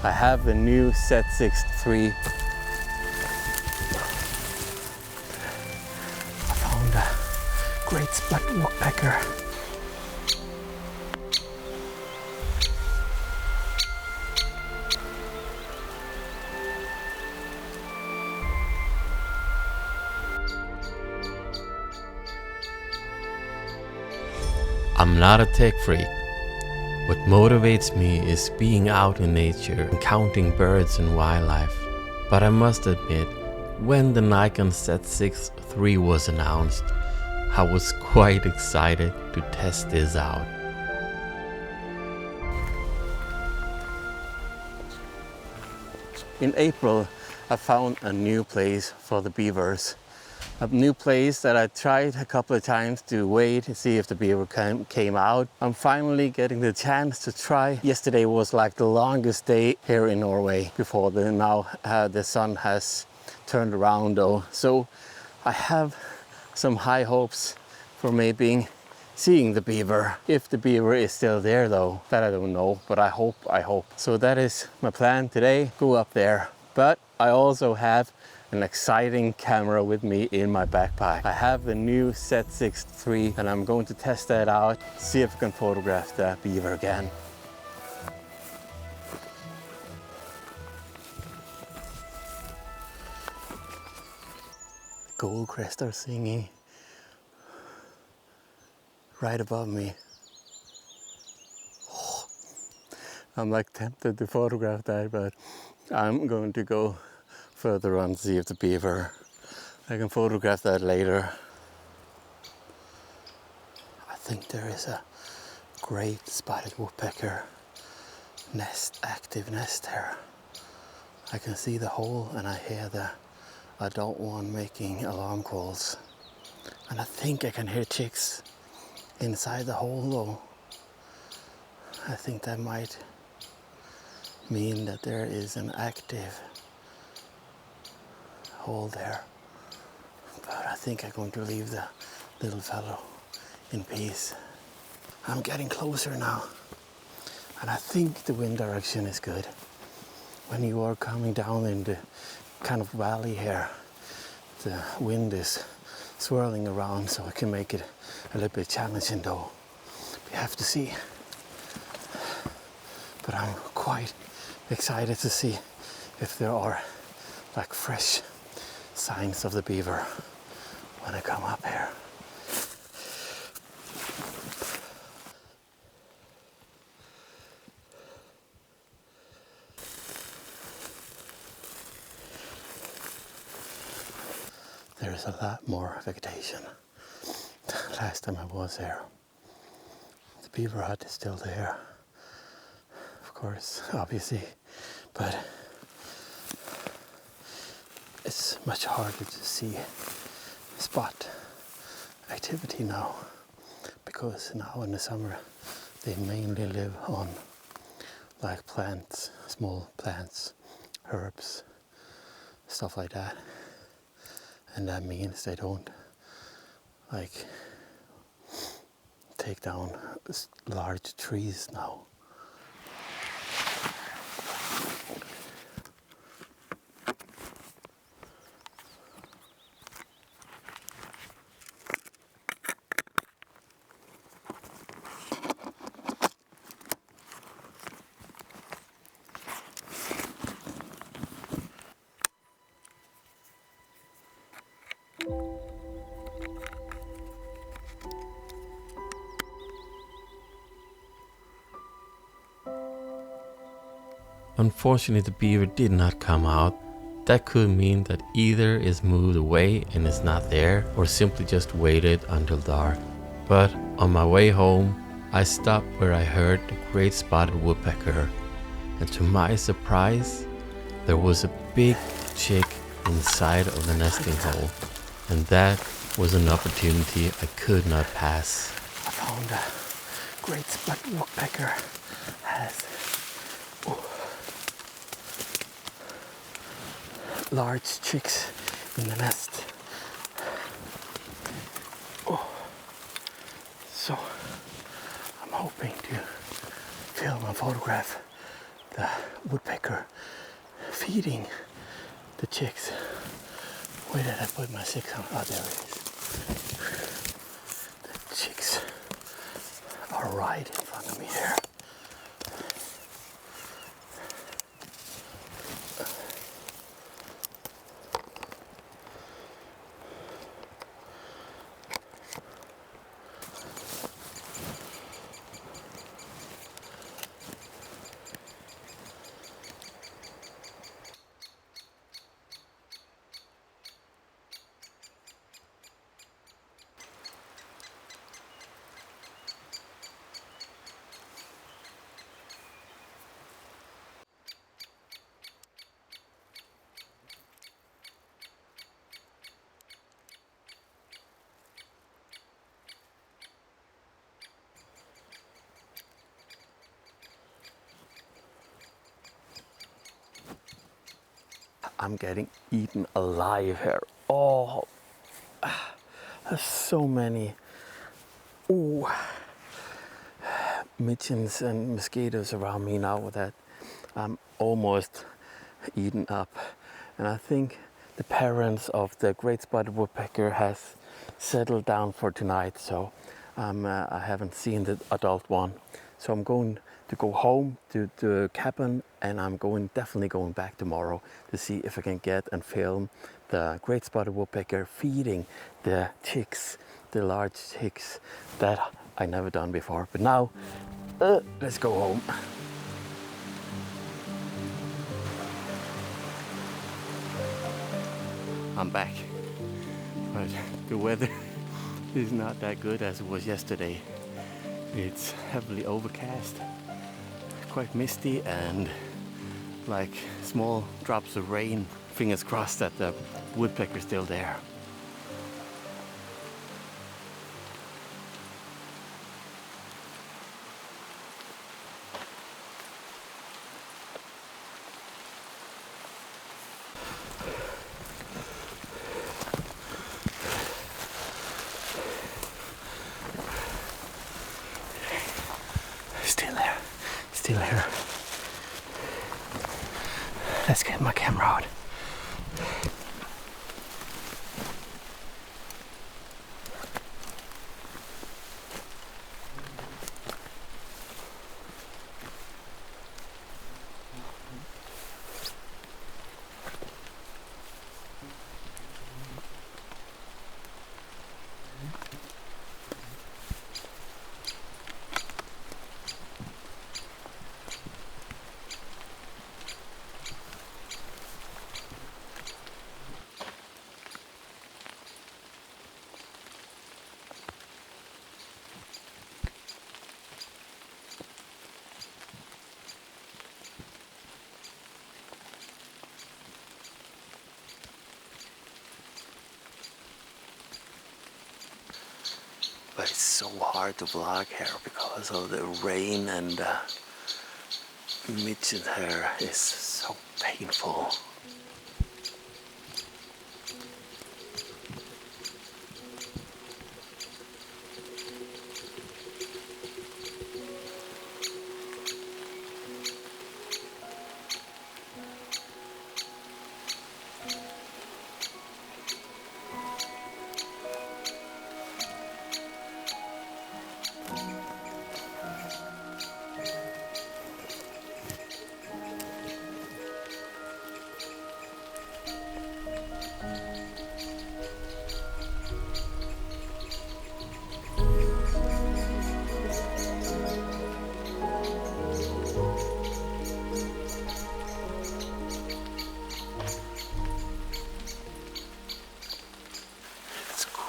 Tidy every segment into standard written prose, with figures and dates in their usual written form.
I have the new Z6 III. I found a great spot woodpecker. I'm not a tech freak. What motivates me is being out in nature and counting birds and wildlife. But I must admit, when the Nikon Z6 III was announced, I was quite excited to test this out. In April, I found a new place for the beavers. A new place that I tried a couple of times to wait to see if the beaver came out. I'm finally getting the chance to try. Yesterday was like the longest day here in Norway before the sun has turned around though. So I have some high hopes for maybe seeing the beaver. If the beaver is still there though, that I don't know, but I hope. So that is my plan today, go up there. But I also have an exciting camera with me in my backpack. I have the new Z6 III and I'm going to test that out, see if I can photograph the beaver again. The goldcrest are singing right above me. Oh, I'm like tempted to photograph that, but I'm going to go further on to see if the beaver, I can photograph that later. I think there is a great spotted woodpecker active nest here. I can see the hole and I hear the adult one making alarm calls. And I think I can hear chicks inside the hole though. I think that might mean that there is an active hole there. But I think I'm going to leave the little fellow in peace. I'm getting closer now. And I think the wind direction is good. When you are coming down in the kind of valley here, the wind is swirling around, so it can make it a little bit challenging though. We have to see. But I'm quite excited to see if there are like fresh signs of the beaver when I come up here. There is a lot more vegetation. Last time I was here, the beaver hut is still there, of course, obviously, but it's much harder to spot activity now, because now in the summer they mainly live on like plants, small plants, herbs, stuff like that. And that means they don't like take down large trees now. Unfortunately, the beaver did not come out. That could mean that either is moved away and is not there, or simply just waited until dark. But on my way home, I stopped where I heard the great spotted woodpecker, and to my surprise, there was a big chick inside of the nesting hole, and that was an opportunity I could not pass. I found a great spotted woodpecker has large chicks in the nest. So I'm hoping to film and photograph the woodpecker feeding the chicks. Where did I put my 6 on? Oh, there it is. The chicks are right in front of me here. I'm getting eaten alive here. Oh, there's so many midges and mosquitoes around me now that I'm almost eaten up. And I think the parents of the great spotted woodpecker has settled down for tonight, so I haven't seen the adult one. So I'm going to go home to the cabin, and I'm definitely going back tomorrow to see if I can get and film the great spotted woodpecker feeding the chicks, the large chicks that I never done before. But now, let's go home. I'm back, but the weather is not that good as it was yesterday. It's heavily overcast, quite misty, and like small drops of rain. Fingers crossed that the woodpecker's still there. Still here. Let's get my camera out. But it's so hard to vlog here because of the rain, and the midget hair is so painful.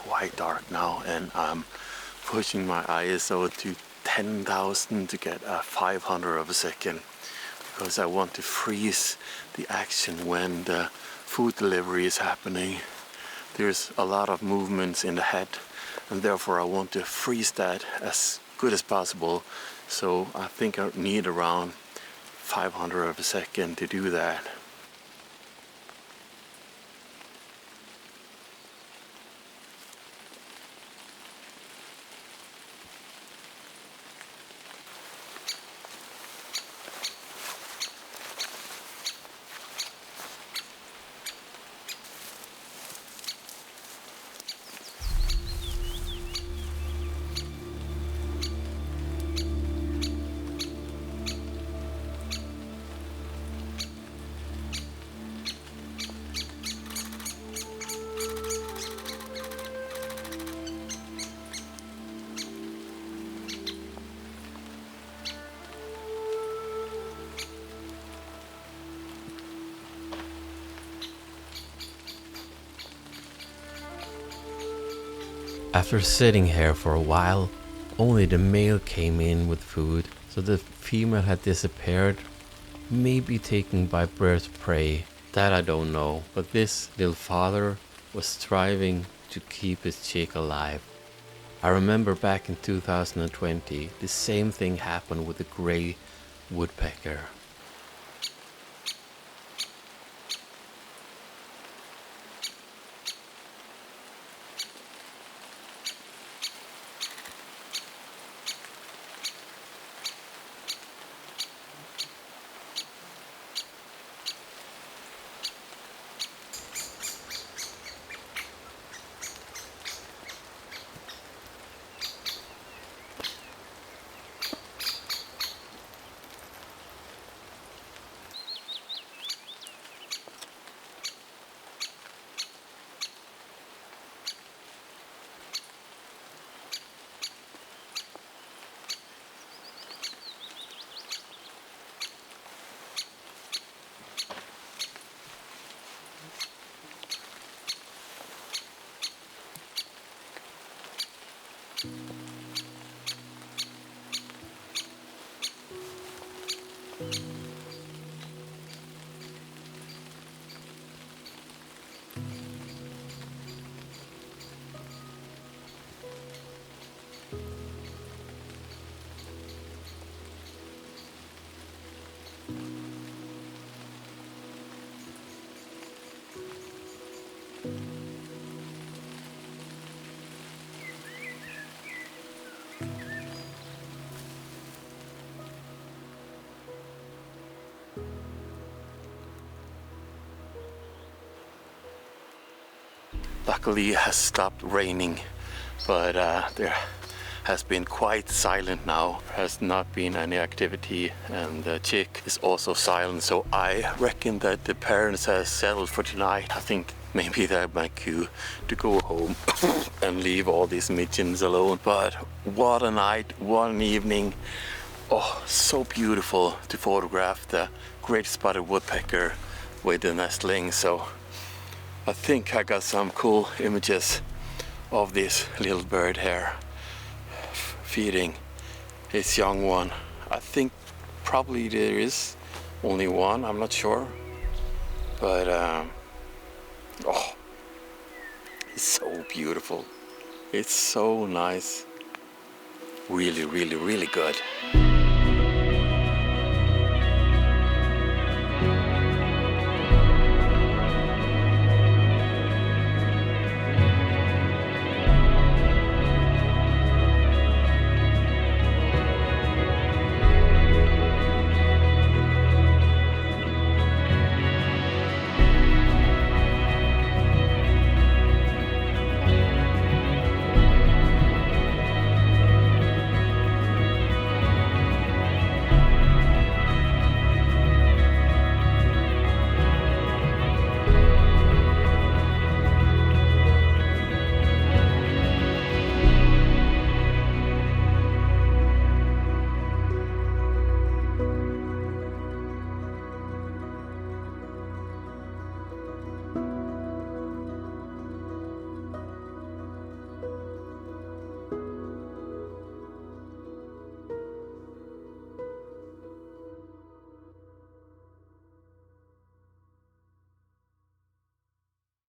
Quite dark now, and I'm pushing my ISO to 10,000 to get a 500 of a second, because I want to freeze the action when the food delivery is happening. There's a lot of movements in the head, and therefore I want to freeze that as good as possible. So I think I need around 500 of a second to do that. After sitting here for a while, only the male came in with food, so the female had disappeared, maybe taken by birds of prey. That I don't know, but this little father was striving to keep his chick alive. I remember back in 2020, the same thing happened with the grey woodpecker. Luckily it has stopped raining, but there has been quite silent now. There has not been any activity, and the chick is also silent, so I reckon that the parents have settled for tonight. I think maybe they're my cue to go home and leave all these midgeons alone. But what a night, what an evening. Oh, so beautiful to photograph the great spotted woodpecker with the nestling. So I think I got some cool images of this little bird here feeding its young one. I think probably there is only one, I'm not sure, but oh, it's so beautiful. It's so nice. Really, really, really good.